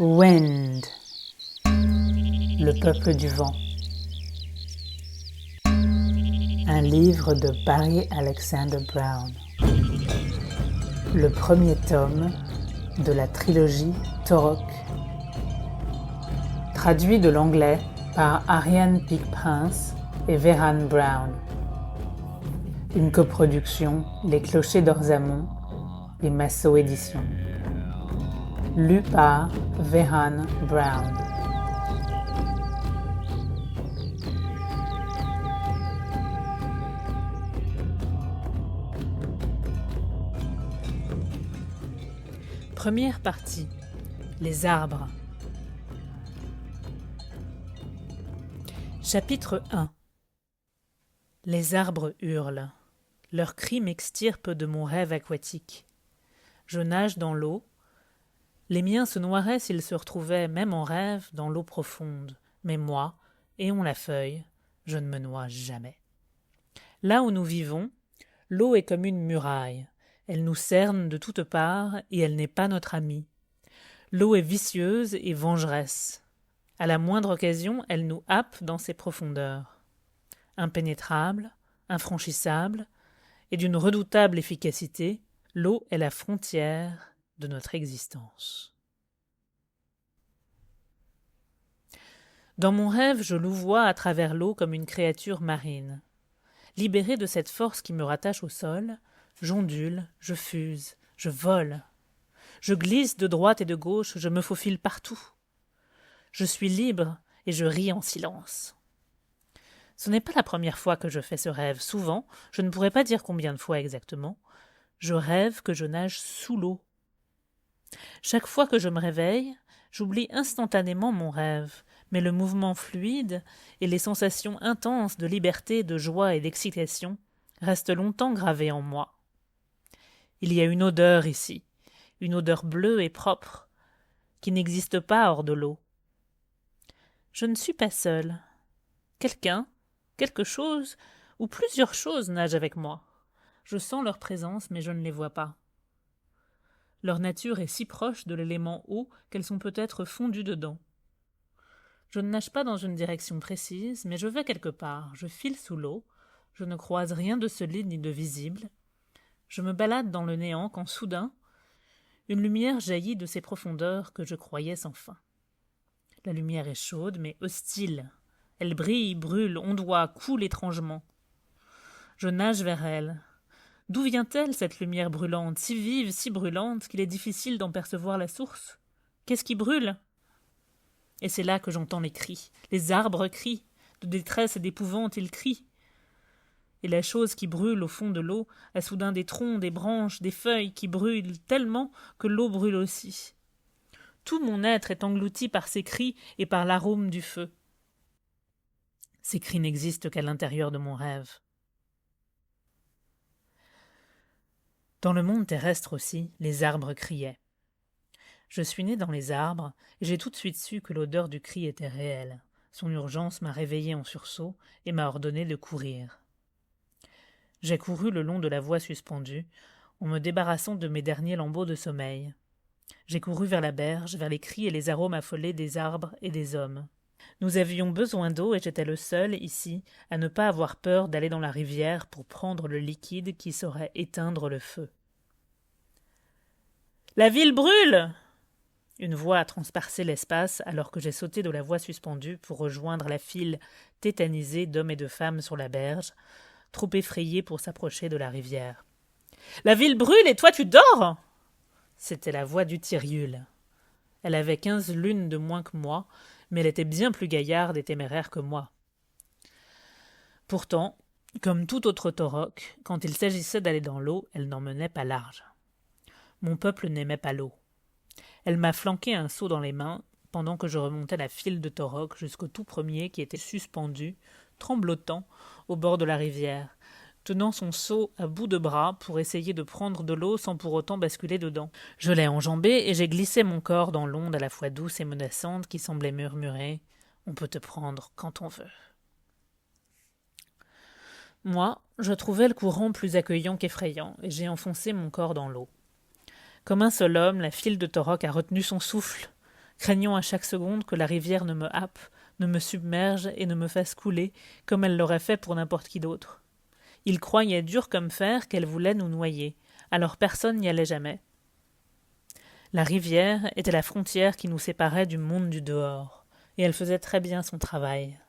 Wind, le peuple du vent. Un livre de Barry Alexander Brown. Le premier tome de la trilogie Torok. Traduit de l'anglais par Ariane Pic-Prince et Vehan Brown. Une coproduction Les Clochers d'Orzamont et Massot Éditions. Lu par Vehan Brown. Première partie. Les arbres. Chapitre 1. Les arbres hurlent. Leurs cris m'extirpent de mon rêve aquatique. Je nage dans l'eau. Les miens se noieraient s'ils se retrouvaient, même en rêve, dans l'eau profonde. Mais moi, Éon la feuille, je ne me noie jamais. Là où nous vivons, l'eau est comme une muraille. Elle nous cerne de toutes parts et elle n'est pas notre amie. L'eau est vicieuse et vengeresse. À la moindre occasion, elle nous happe dans ses profondeurs. Impénétrable, infranchissable et d'une redoutable efficacité, l'eau est la frontière de notre existence. Dans mon rêve, je louvoie à travers l'eau comme une créature marine. Libérée de cette force qui me rattache au sol, j'ondule, je fuse, je vole. Je glisse de droite et de gauche, je me faufile partout. Je suis libre et je ris en silence. Ce n'est pas la première fois que je fais ce rêve. Souvent, je ne pourrais pas dire combien de fois exactement, je rêve que je nage sous l'eau. Chaque fois que je me réveille, j'oublie instantanément mon rêve, mais le mouvement fluide et les sensations intenses de liberté, de joie et d'excitation restent longtemps gravées en moi. Il y a une odeur ici, une odeur bleue et propre, qui n'existe pas hors de l'eau. Je ne suis pas seule. Quelqu'un, quelque chose, ou plusieurs choses nagent avec moi. Je sens leur présence, mais je ne les vois pas. Leur nature est si proche de l'élément eau qu'elles sont peut-être fondues dedans. Je ne nage pas dans une direction précise, mais je vais quelque part. Je file sous l'eau. Je ne croise rien de solide ni de visible. Je me balade dans le néant quand soudain, une lumière jaillit de ces profondeurs que je croyais sans fin. La lumière est chaude, mais hostile. Elle brille, brûle, ondoie, coule étrangement. Je nage vers elle. D'où vient-elle, cette lumière brûlante, si vive, si brûlante, qu'il est difficile d'en percevoir la source? Qu'est-ce qui brûle? Et c'est là que j'entends les cris. Les arbres crient. De détresse et d'épouvante, ils crient. Et la chose qui brûle au fond de l'eau a soudain des troncs, des branches, des feuilles qui brûlent tellement que l'eau brûle aussi. Tout mon être est englouti par ces cris et par l'arôme du feu. Ces cris n'existent qu'à l'intérieur de mon rêve. Dans le monde terrestre aussi, les arbres criaient. Je suis né dans les arbres, et j'ai tout de suite su que l'odeur du cri était réelle. Son urgence m'a réveillé en sursaut et m'a ordonné de courir. J'ai couru le long de la voie suspendue, en me débarrassant de mes derniers lambeaux de sommeil. J'ai couru vers la berge, vers les cris et les arômes affolés des arbres et des hommes. Nous avions besoin d'eau et j'étais le seul, ici, à ne pas avoir peur d'aller dans la rivière pour prendre le liquide qui saurait éteindre le feu. « La ville brûle !» Une voix a transpercé l'espace alors que j'ai sauté de la voie suspendue pour rejoindre la file tétanisée d'hommes et de femmes sur la berge, trop effrayés pour s'approcher de la rivière. « La ville brûle et toi tu dors !» C'était la voix du Tyriul. Elle avait 15 lunes de moins que moi, mais elle était bien plus gaillarde et téméraire que moi. Pourtant, comme tout autre Torok, quand il s'agissait d'aller dans l'eau, elle n'en menait pas large. Mon peuple n'aimait pas l'eau. Elle m'a flanqué un seau dans les mains, pendant que je remontais la file de Torok jusqu'au tout premier qui était suspendu, tremblotant, au bord de la rivière, tenant son seau à bout de bras pour essayer de prendre de l'eau sans pour autant basculer dedans. Je l'ai enjambé et j'ai glissé mon corps dans l'onde à la fois douce et menaçante qui semblait murmurer « On peut te prendre quand on veut ». Moi, je trouvais le courant plus accueillant qu'effrayant et j'ai enfoncé mon corps dans l'eau. Comme un seul homme, la file de Torok a retenu son souffle. craignant à chaque seconde que la rivière ne me happe, ne me submerge et ne me fasse couler comme elle l'aurait fait pour n'importe qui d'autre. Ils croyaient dur comme fer qu'elle voulait nous noyer, alors personne n'y allait jamais. La rivière était la frontière qui nous séparait du monde du dehors, et elle faisait très bien son travail.